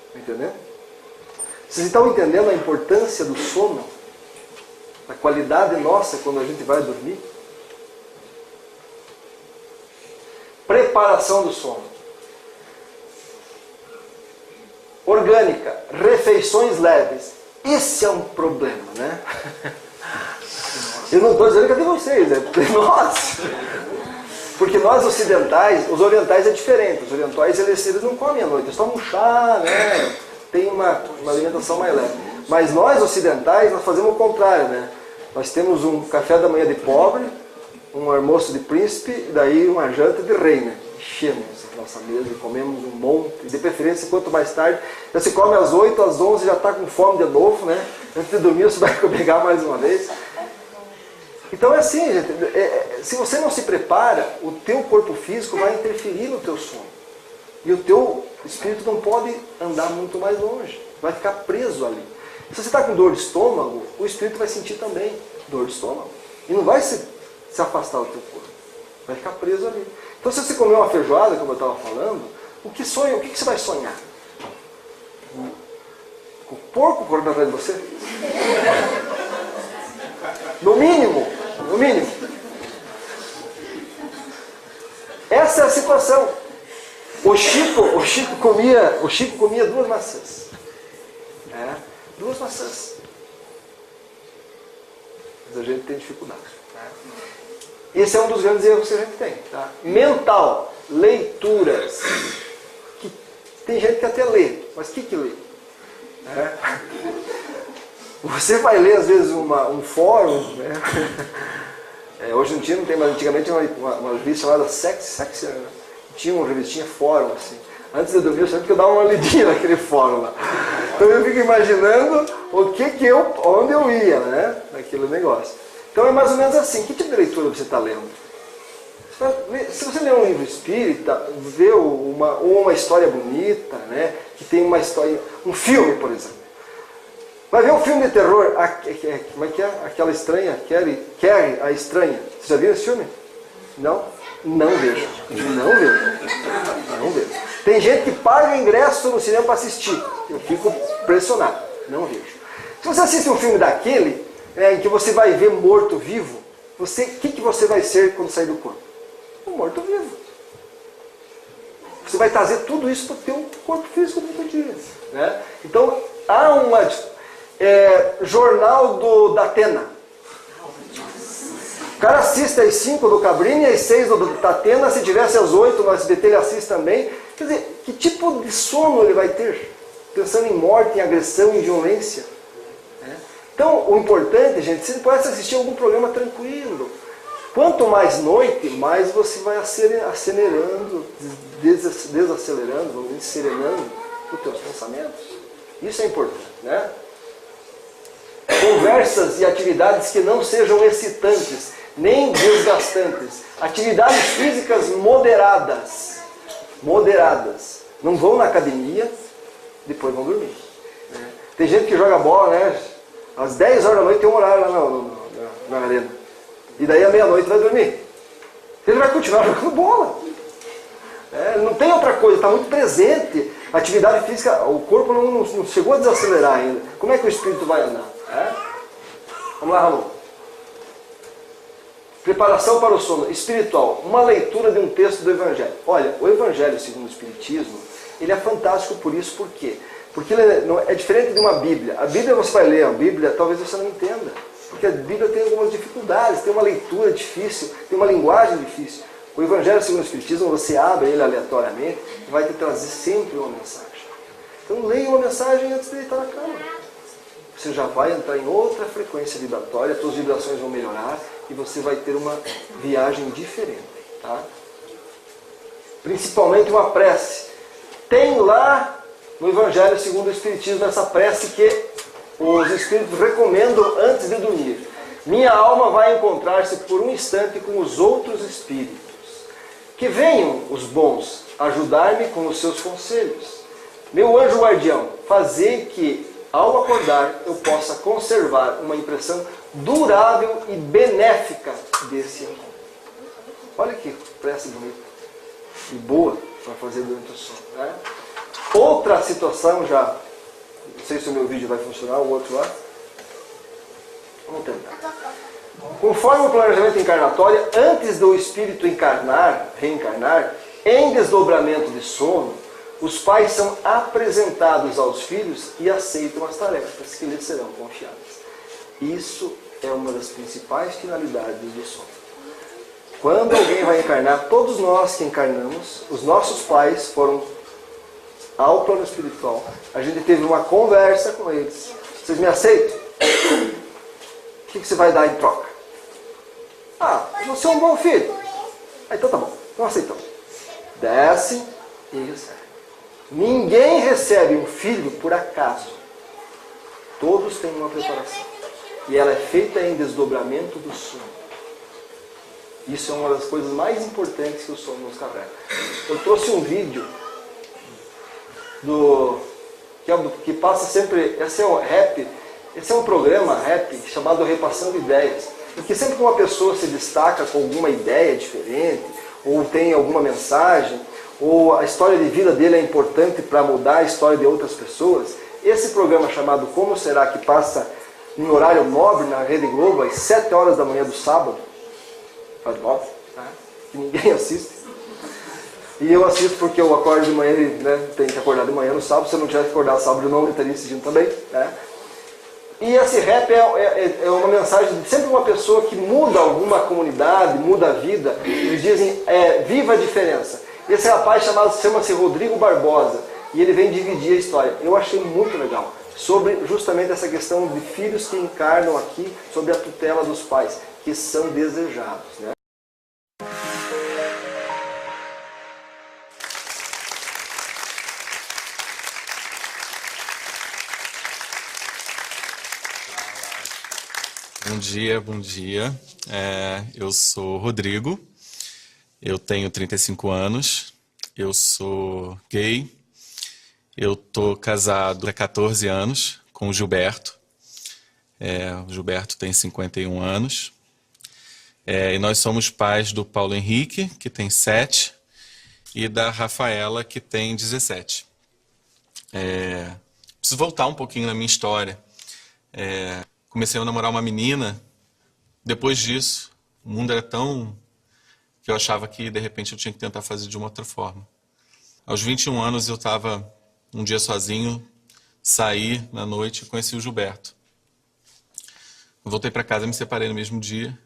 Está entendendo? Vocês estão entendendo a importância do sono? A qualidade nossa quando a gente vai dormir? Preparação do sono. Orgânica, refeições leves. Esse é um problema, né? Eu não estou dizendo que é de vocês, é de nós. Porque nós ocidentais, os orientais é diferente. Os orientais eles não comem à noite, eles tomam chá, né? Tem uma alimentação mais leve. Mas nós ocidentais, nós fazemos o contrário, né? Nós temos um café da manhã de pobre, um almoço de príncipe e daí uma janta de rei, né? Enchemos a nossa mesa e comemos um monte. De preferência, quanto mais tarde. Então, você come às 8, às 11 já está com fome de novo, né? Antes de dormir você vai pegar mais uma vez. Então é assim, gente. Se você não se prepara, o teu corpo físico vai interferir no teu sono. E o teu espírito não pode andar muito mais longe. Vai ficar preso ali. Se você está com dor de estômago, o espírito vai sentir também dor de estômago. E não vai se afastar do teu corpo. Vai ficar preso ali. Então se você comer uma feijoada, como eu estava falando, o que você vai sonhar? Com o porco correndo atrás de você? No mínimo. No mínimo. Essa é a situação. O Chico comia 2 maçãs. 2 maçãs. Mas a gente tem dificuldade. Esse é um dos grandes erros que a gente tem. Tá? Mental, leituras. Tem gente que até lê, mas o que lê? Você vai ler às vezes um fórum, né? Hoje em dia não tem, mas antigamente tinha uma revista chamada Sex, né? Tinha uma revistinha fórum, assim. Antes de dormir eu sempre que eu dava uma lidinha naquele fórum lá. Então eu fico imaginando onde eu ia, né? Naquele negócio. Então é mais ou menos assim. Que tipo de leitura você está lendo? Se você ler um livro espírita, vê uma história bonita, né? Que tem uma história, um filme, por exemplo. Vai ver um filme de terror, como é que é? Aquela estranha, Carrie, a estranha. Você já viu esse filme? Não? Não vejo. Não vejo. Tem gente que paga ingresso no cinema para assistir. Eu fico impressionado. Não vejo. Se você assiste um filme daquele, em que você vai ver morto-vivo, o que você vai ser quando sair do corpo? Um morto-vivo. Você vai trazer tudo isso para o teu corpo físico do teu dia. Né? Então, há uma... jornal da Atena. O cara assiste às 5 do Cabrini e às 6 do Atena. Se tivesse às 8 no SBT ele assiste também. Quer dizer, que tipo de sono ele vai ter? Pensando em morte, em agressão, em violência. Então, o importante, gente, você pode assistir algum programa tranquilo. Quanto mais noite, mais você vai acelerando, desacelerando, serenando os teus pensamentos. Isso é importante, né? Conversas e atividades que não sejam excitantes, nem desgastantes. Atividades físicas moderadas. Não vão na academia, depois vão dormir. Né? Tem gente que joga bola, né? Às 10 horas da noite tem um horário lá na arena. E daí à meia-noite vai dormir. Ele vai continuar jogando bola. Não tem outra coisa, está muito presente. A atividade física, o corpo não chegou a desacelerar ainda. Como é que o espírito vai andar? Vamos lá, Ramon. Preparação para o sono espiritual. Uma leitura de um texto do Evangelho. Olha, o Evangelho segundo o Espiritismo, ele é fantástico por isso. Por quê? Porque ele é diferente de uma Bíblia. A Bíblia você vai ler, a Bíblia talvez você não entenda. Porque a Bíblia tem algumas dificuldades, tem uma leitura difícil, tem uma linguagem difícil. O Evangelho segundo o Espiritismo, você abre ele aleatoriamente e vai te trazer sempre uma mensagem. Então leia uma mensagem antes de deitar na cama. Você já vai entrar em outra frequência vibratória, as suas vibrações vão melhorar e você vai ter uma viagem diferente. Tá? Principalmente uma prece. Tem lá no Evangelho segundo o Espiritismo essa prece que os Espíritos recomendam antes de dormir. Minha alma vai encontrar-se por um instante com os outros Espíritos. Que venham os bons ajudar-me com os seus conselhos. Meu anjo guardião, fazei que ao acordar eu possa conservar uma impressão durável e benéfica desse encontro. Olha que prece bonita e boa para fazer durante o sono. Né? Outra situação já, não sei se o meu vídeo vai funcionar, o outro lá. Vamos tentar. Conforme o planejamento encarnatório, antes do espírito reencarnar, em desdobramento de sono, os pais são apresentados aos filhos e aceitam as tarefas que lhes serão confiadas. Isso é uma das principais finalidades do sono. Quando alguém vai encarnar, todos nós que encarnamos, os nossos pais foram ao plano espiritual. A gente teve uma conversa com eles. Vocês me aceitam? O que você vai dar em troca? Ah, você é um bom filho. Ah, então tá bom, então aceitamos. Desce e recebe. Ninguém recebe um filho por acaso. Todos têm uma preparação. E ela é feita em desdobramento do sono. Isso é uma das coisas mais importantes que o sono nos revela. Eu trouxe um vídeo que passa sempre. Esse é um rap. Esse é um programa rap chamado Repassando Ideias. Porque sempre que uma pessoa se destaca com alguma ideia diferente, ou tem alguma mensagem, ou a história de vida dele é importante para mudar a história de outras pessoas, esse programa chamado Como Será, que passa em horário nobre na Rede Globo, às 7 horas da manhã do sábado, faz nobre, tá? Que ninguém assiste. E eu assisto porque eu acordo de manhã, né, tem que acordar de manhã no sábado, se eu não tivesse que acordar sábado eu não estaria assistindo também, né? E esse rap é uma mensagem de sempre uma pessoa que muda alguma comunidade, muda a vida. Eles dizem, viva a diferença. Esse rapaz chama-se Rodrigo Barbosa, e ele vem dividir a história. Eu achei muito legal, sobre justamente essa questão de filhos que encarnam aqui, sobre a tutela dos pais, que são desejados, né? Bom dia, bom dia. Eu sou Rodrigo, eu tenho 35 anos, eu sou gay, eu tô casado há 14 anos com o Gilberto. O Gilberto tem 51 anos. E nós somos pais do Paulo Henrique, que tem 7, e da Rafaela, que tem 17. Preciso voltar um pouquinho na minha história. Comecei a namorar uma menina. Depois disso, o mundo era tão que eu achava que de repente eu tinha que tentar fazer de uma outra forma. Aos 21 anos eu estava um dia sozinho, saí na noite e conheci o Gilberto. Eu voltei para casa, me separei no mesmo dia.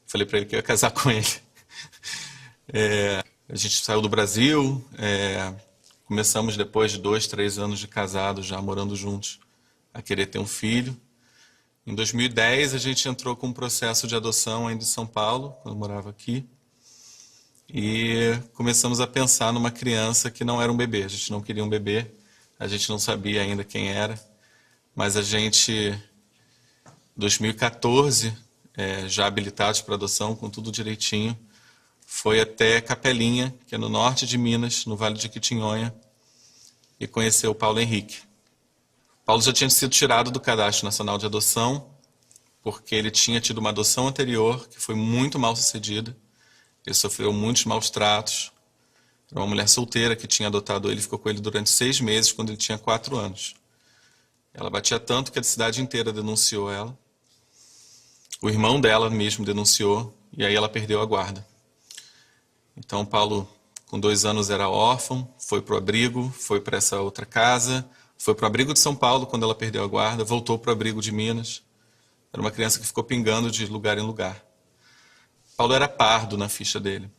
Falei para ele que eu ia casar com ele. A gente saiu do Brasil, começamos depois de 2, 3 anos de casado, já morando juntos, a querer ter um filho. Em 2010, a gente entrou com um processo de adoção ainda em São Paulo, quando eu morava aqui. E começamos a pensar numa criança que não era um bebê. A gente não queria um bebê, a gente não sabia ainda quem era. Mas a gente, em 2014, já habilitados para adoção, com tudo direitinho, foi até Capelinha, que é no norte de Minas, no Vale de Quitinhonha, e conheceu o Paulo Henrique. Paulo já tinha sido tirado do Cadastro Nacional de Adoção, porque ele tinha tido uma adoção anterior, que foi muito mal sucedida. Ele sofreu muitos maus tratos. Era uma mulher solteira que tinha adotado ele, ficou com ele durante 6 meses, quando ele tinha 4 anos. Ela batia tanto que a cidade inteira denunciou ela. O irmão dela mesmo denunciou, e aí ela perdeu a guarda. Então Paulo, com 2 anos, era órfão, foi para o abrigo, foi para essa outra casa, foi para o abrigo de São Paulo quando ela perdeu a guarda, voltou para o abrigo de Minas. Era uma criança que ficou pingando de lugar em lugar. Paulo era pardo na ficha dele.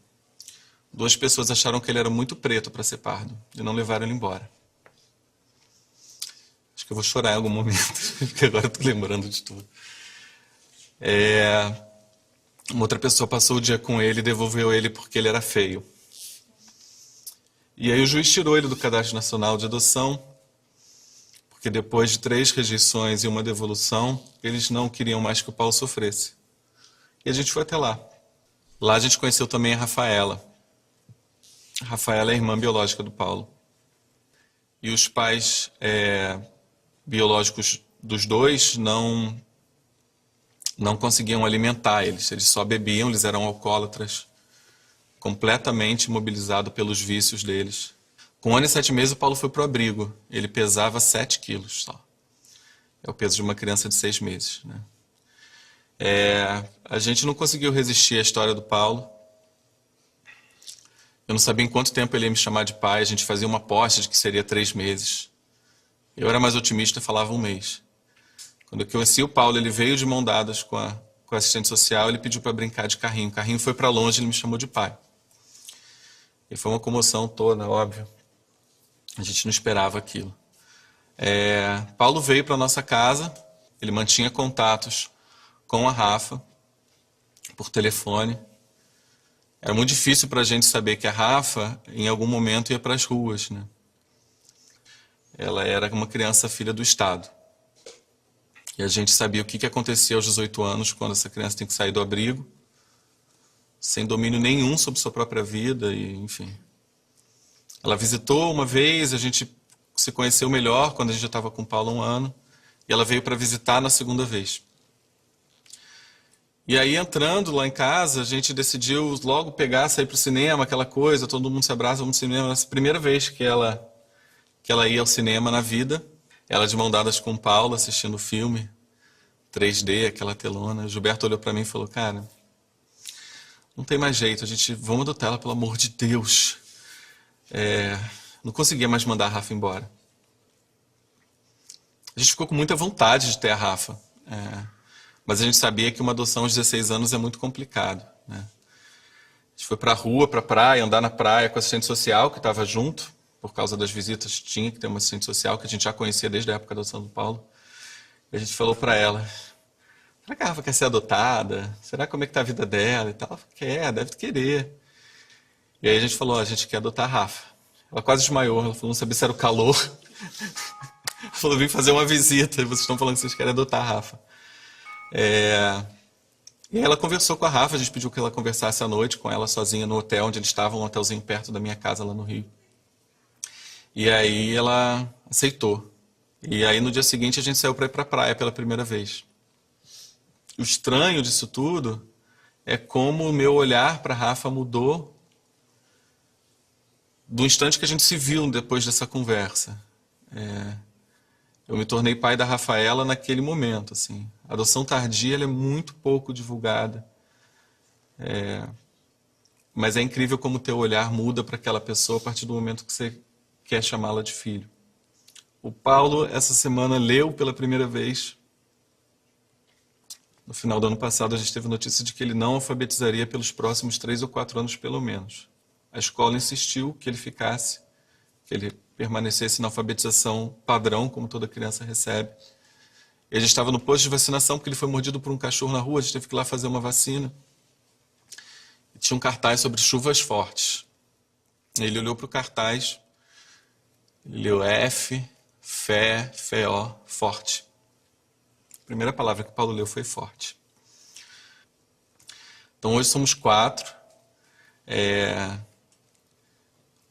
2 pessoas acharam que ele era muito preto para ser pardo e não levaram ele embora. Acho que eu vou chorar em algum momento, porque agora eu estou lembrando de tudo. Uma outra pessoa passou o dia com ele e devolveu ele porque ele era feio. E aí o juiz tirou ele do Cadastro Nacional de Adoção, porque depois de 3 rejeições e uma devolução, eles não queriam mais que o Paulo sofresse. E a gente foi até lá. Lá a gente conheceu também a Rafaela. A Rafaela é a irmã biológica do Paulo. E os pais biológicos dos 2 não conseguiam alimentar eles. Eles só bebiam, eles eram alcoólatras, completamente imobilizados pelos vícios deles. Com 1 ano e 7 meses, o Paulo foi para o abrigo. Ele pesava 7 quilos só. É o peso de uma criança de 6 meses, né? A gente não conseguiu resistir à história do Paulo. Eu não sabia em quanto tempo ele ia me chamar de pai. A gente fazia uma aposta de que seria 3 meses. Eu era mais otimista e falava 1 mês. Quando eu conheci o Paulo, ele veio de mão dadas com a com o assistente social, ele pediu para brincar de carrinho. O carrinho foi para longe, ele me chamou de pai. E foi uma comoção toda, óbvio. A gente não esperava aquilo. Paulo veio para nossa casa, ele mantinha contatos com a Rafa por telefone. Era muito difícil para a gente saber que a Rafa, em algum momento, ia para as ruas, né? Ela era uma criança filha do Estado. E a gente sabia o que acontecia aos 18 anos, quando essa criança tem que sair do abrigo, sem domínio nenhum sobre sua própria vida, e enfim. Ela visitou uma vez, a gente se conheceu melhor quando a gente já estava com o Paulo há 1 ano, e ela veio para visitar na segunda vez. E aí, entrando lá em casa, a gente decidiu logo pegar, sair para o cinema, aquela coisa, todo mundo se abraça, vamos no cinema. Essa primeira vez que ela ia ao cinema na vida, ela de mão dadas com o Paulo, assistindo o filme, 3D, aquela telona. O Gilberto olhou para mim e falou, cara, não tem mais jeito, vamos adotar ela, pelo amor de Deus. Não conseguia mais mandar a Rafa embora. A gente ficou com muita vontade de ter a Rafa, mas a gente sabia que uma adoção aos 16 anos é muito complicado, né? A gente foi para a rua, para a praia, andar na praia com o assistente social que estava junto, por causa das visitas, tinha que ter uma assistente social que a gente já conhecia desde a época da adoção do Paulo. E a gente falou para ela, será que a Rafa quer ser adotada? Será como é que está a vida dela e tal? Ela falou, quer, deve querer. E aí a gente falou, a gente quer adotar a Rafa. Ela quase desmaiou, ela falou, não sabia se era o calor. Ela falou, vim fazer uma visita e vocês estão falando que vocês querem adotar a Rafa. E aí ela conversou com a Rafa, a gente pediu que ela conversasse à noite com ela sozinha no hotel onde eles estavam, um hotelzinho perto da minha casa lá no Rio. E aí ela aceitou. E aí no dia seguinte a gente saiu para ir para a praia pela primeira vez. O estranho disso tudo é como o meu olhar para a Rafa mudou do instante que a gente se viu depois dessa conversa. Eu me tornei pai da Rafaela naquele momento, assim. A adoção tardia ela é muito pouco divulgada. Mas é incrível como o teu olhar muda para aquela pessoa a partir do momento que você quer chamá-la de filho. O Paulo, essa semana, leu pela primeira vez. No final do ano passado, a gente teve notícia de que ele não alfabetizaria pelos próximos 3 ou 4 anos, pelo menos. A escola insistiu que ele ficasse, que ele permanecesse na alfabetização padrão, como toda criança recebe. Ele estava no posto de vacinação porque ele foi mordido por um cachorro na rua, a gente teve que ir lá fazer uma vacina. E tinha um cartaz sobre chuvas fortes. Ele olhou para o cartaz, ele leu F, fé, fé-ó, forte. A primeira palavra que Paulo leu foi forte. Então hoje somos 4.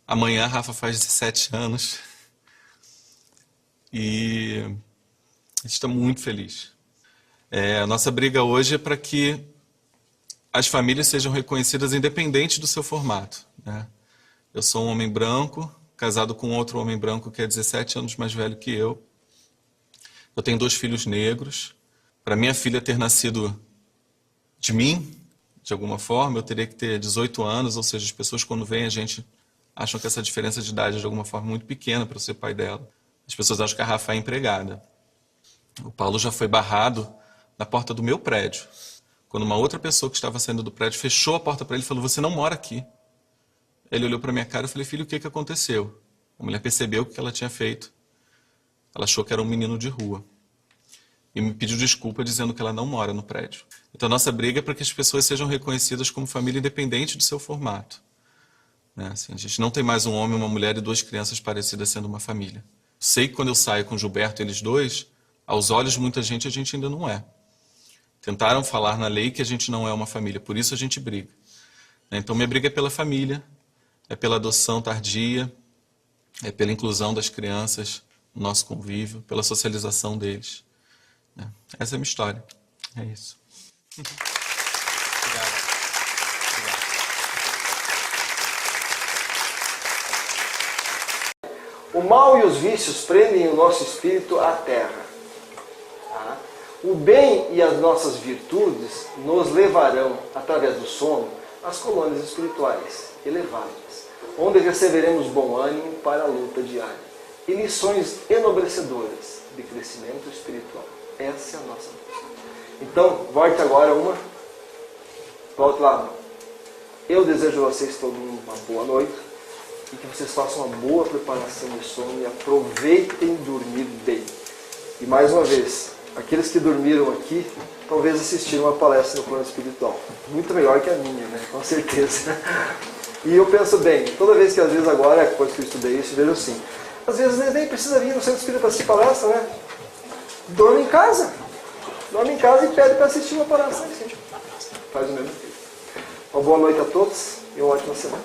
Amanhã a Rafa faz 17 anos. E a gente está muito feliz. A nossa briga hoje é para que as famílias sejam reconhecidas independente do seu formato, né? Eu sou um homem branco, casado com outro homem branco que é 17 anos mais velho que eu. Eu tenho 2 filhos negros. Para minha filha ter nascido de mim, de alguma forma, eu teria que ter 18 anos, ou seja, as pessoas quando veem a gente acham que essa diferença de idade é de alguma forma muito pequena para eu ser pai dela. As pessoas acham que a Rafa é empregada. O Paulo já foi barrado na porta do meu prédio. Quando uma outra pessoa que estava saindo do prédio fechou a porta para ele e falou, você não mora aqui. Ele olhou para minha cara e falei, filho, o que aconteceu? A mulher percebeu o que ela tinha feito. Ela achou que era um menino de rua. E me pediu desculpa dizendo que ela não mora no prédio. Então a nossa briga é para que as pessoas sejam reconhecidas como família independente do seu formato. Né? Assim, a gente não tem mais um homem, uma mulher e 2 crianças parecidas sendo uma família. Sei que quando eu saio com o Gilberto, eles 2, aos olhos de muita gente, a gente ainda não é. Tentaram falar na lei que a gente não é uma família, por isso a gente briga. Então minha briga é pela família, é pela adoção tardia, é pela inclusão das crianças no nosso convívio, pela socialização deles. Essa é a minha história. É isso. Obrigado. O mal e os vícios prendem o nosso espírito à terra. O bem e as nossas virtudes nos levarão, através do sono, às colônias espirituais elevadas, onde receberemos bom ânimo para a luta diária e lições enobrecedoras de crescimento espiritual. Essa é a nossa luta. Então, volte agora uma. Volte lá. Eu desejo a vocês todo mundo uma boa noite e que vocês façam uma boa preparação de sono e aproveitem dormir bem. E mais uma vez, aqueles que dormiram aqui, talvez assistiram uma palestra no plano espiritual. Muito melhor que a minha, né? Com certeza. E eu penso bem, toda vez que às vezes agora, depois que eu estudei isso, eu vejo assim, às vezes nem precisa vir no centro espírita para assistir palestra, né? Dorme em casa. Dorme em casa e pede para assistir uma palestra. Faz o mesmo. Uma boa noite a todos e uma ótima semana.